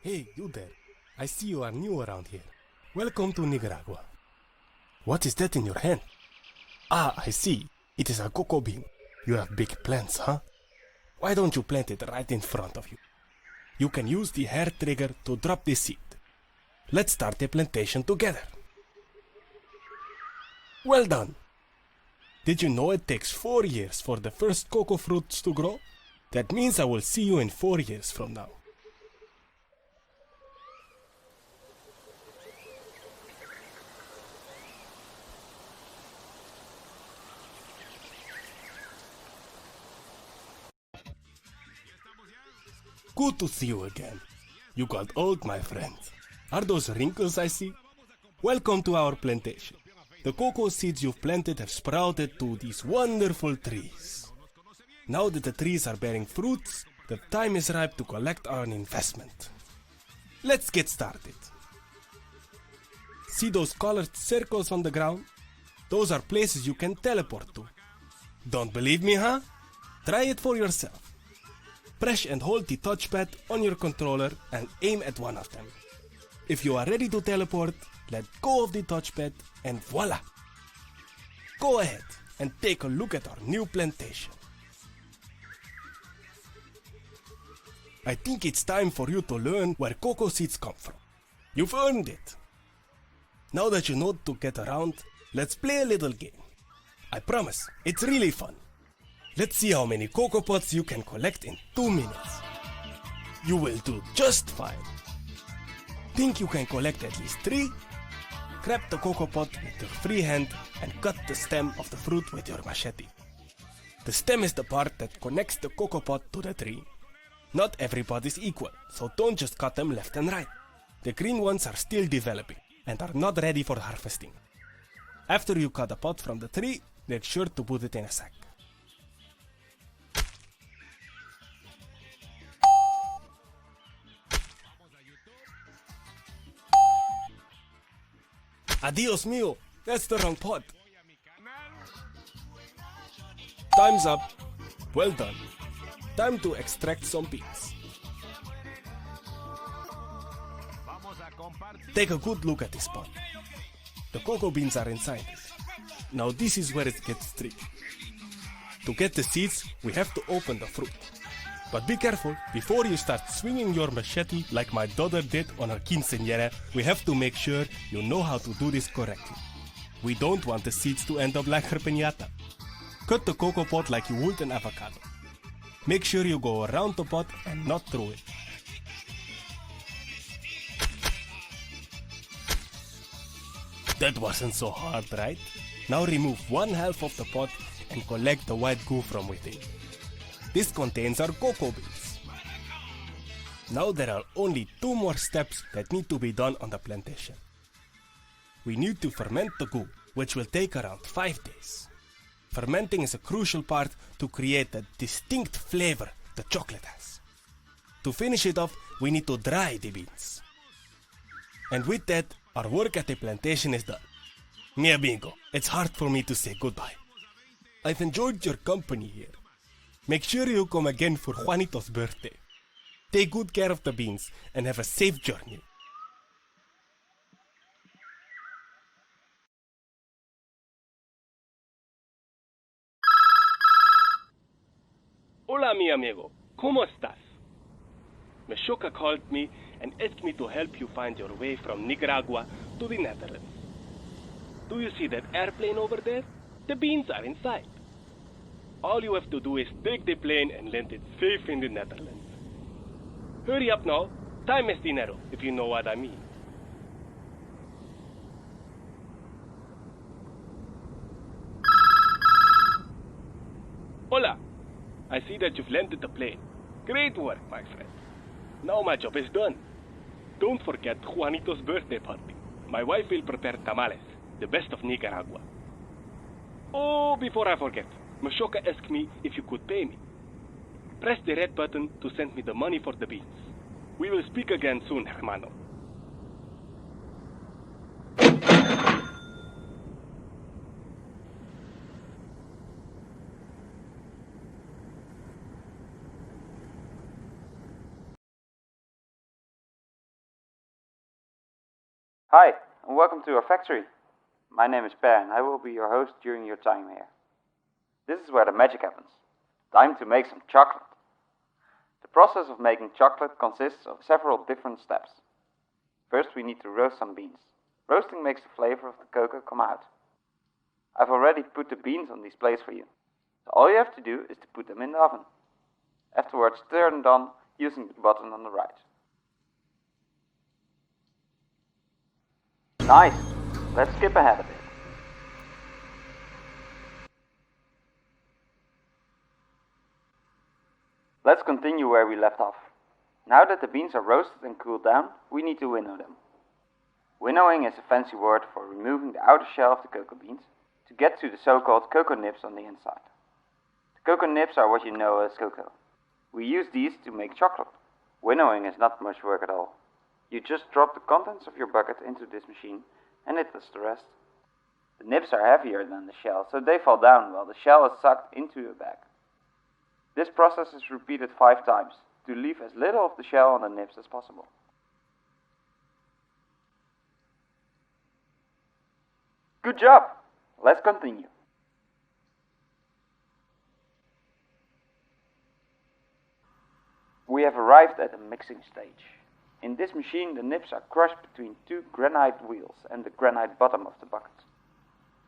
Hey, you there. I see you are new around here. Welcome to Nicaragua. What is that in your hand? Ah, I see. It is a cocoa bean. You have big plants, huh? Why don't you plant it right in front of you? You can use the hair trigger to drop the seed. Let's start the plantation together. Well done. Did you know it takes 4 years for the first cocoa fruits to grow? That means I will see you in 4 years from now. Good to see you again. You got old, my friend. Are those wrinkles I see? Welcome to our plantation. The cocoa seeds you've planted have sprouted to these wonderful trees. Now that the trees are bearing fruits, the time is ripe to collect our investment. Let's get started. See those colored circles on the ground? Those are places you can teleport to. Don't believe me, huh? Try it for yourself. Press and hold the touchpad on your controller and aim at one of them. If you are ready to teleport, let go of the touchpad and voila! Go ahead and take a look at our new plantation. I think it's time for you to learn where cocoa seeds come from. You've earned it. Now that you know to get around, let's play a little game. I promise, it's really fun. Let's see how many cocoa pods you can collect in 2 minutes. You will do just fine. Think you can collect at least 3? Grab the cocoa pod with your free hand and cut the stem of the fruit with your machete. The stem is the part that connects the cocoa pod to the tree. Not every pod is equal, so don't just cut them left and right. The green ones are still developing and are not ready for harvesting. After you cut a pod from the tree, make sure to put it in a sack. Adios mio, that's the wrong pod. Time's up. Well done. Time to extract some beans. Take a good look at this pod. The cocoa beans are inside. Now this is where it gets tricky. To get the seeds, we have to open the fruit. But be careful, before you start swinging your machete like my daughter did on her quinceañera, we have to make sure you know how to do this correctly. We don't want the seeds to end up like her piñata. Cut the cocoa pod like you would an avocado. Make sure you go around the pod and not through it. That wasn't so hard, right? Now remove one half of the pod and collect the white goo from within. This contains our cocoa beans. Now there are only 2 more steps that need to be done on the plantation. We need to ferment the goo, which will take around 5 days. Fermenting is a crucial part to create the distinct flavor the chocolate has. To finish it off, we need to dry the beans. And with that, our work at the plantation is done. Mi amigo, it's hard for me to say goodbye. I've enjoyed your company here. Make sure you come again for Juanito's birthday. Take good care of the beans and have a safe journey. Hola, mi amigo. ¿Cómo estás? Mesjokke called me and asked me to help you find your way from Nicaragua to the Netherlands. Do you see that airplane over there? The beans are inside. All you have to do is take the plane and land it safe in the Netherlands. Hurry up now. Time is dinero, if you know what I mean. Hola. I see that you've landed the plane. Great work, my friend. Now my job is done. Don't forget Juanito's birthday party. My wife will prepare tamales, the best of Nicaragua. Oh, before I forget, Mesjokke asked me if you could pay me. Press the red button to send me the money for the beans. We will speak again soon, hermano. Hi, and welcome to our factory. My name is Per and I will be your host during your time here. This is where the magic happens. Time to make some chocolate. The process of making chocolate consists of several different steps. First we need to roast some beans. Roasting makes the flavor of the cocoa come out. I've already put the beans on displays for you. So all you have to do is to put them in the oven. Afterwards turn it on using the button on the right. Nice! Let's skip ahead a bit. Let's continue where we left off. Now that the beans are roasted and cooled down, we need to winnow them. Winnowing is a fancy word for removing the outer shell of the cocoa beans to get to the so-called cocoa nibs on the inside. The cocoa nibs are what you know as cocoa. We use these to make chocolate. Winnowing is not much work at all. You just drop the contents of your bucket into this machine and it does the rest. The nibs are heavier than the shell, so they fall down while the shell is sucked into a bag. This process is repeated 5 times to leave as little of the shell on the nibs as possible. Good job! Let's continue. We have arrived at the mixing stage. In this machine the nibs are crushed between 2 granite wheels and the granite bottom of the bucket.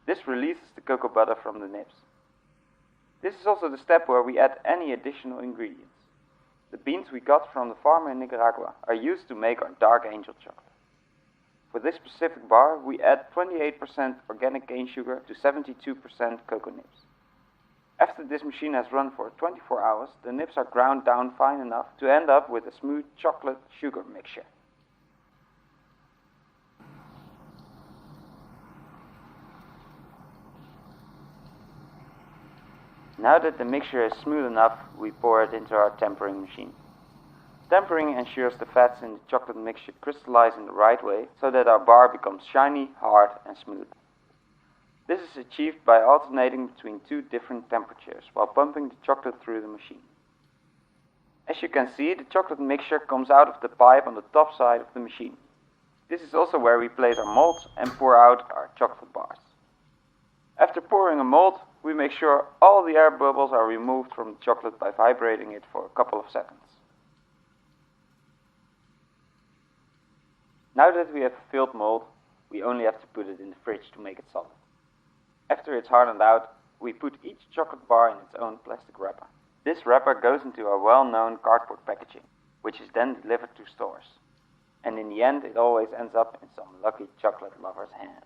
This releases the cocoa butter from the nibs. This is also the step where we add any additional ingredients. The beans we got from the farmer in Nicaragua are used to make our dark angel chocolate. For this specific bar we add 28% organic cane sugar to 72% cocoa nibs. After this machine has run for 24 hours, the nibs are ground down fine enough to end up with a smooth chocolate sugar mixture. Now that the mixture is smooth enough, we pour it into our tempering machine. Tempering ensures the fats in the chocolate mixture crystallize in the right way so that our bar becomes shiny, hard and smooth. This is achieved by alternating between 2 different temperatures while pumping the chocolate through the machine. As you can see, the chocolate mixture comes out of the pipe on the top side of the machine. This is also where we place our molds and pour out our chocolate bars. After pouring a mold, we make sure all the air bubbles are removed from the chocolate by vibrating it for a couple of seconds. Now that we have a filled mold, we only have to put it in the fridge to make it solid. After it's hardened out, we put each chocolate bar in its own plastic wrapper. This wrapper goes into our well-known cardboard packaging, which is then delivered to stores. And in the end, it always ends up in some lucky chocolate lover's hands.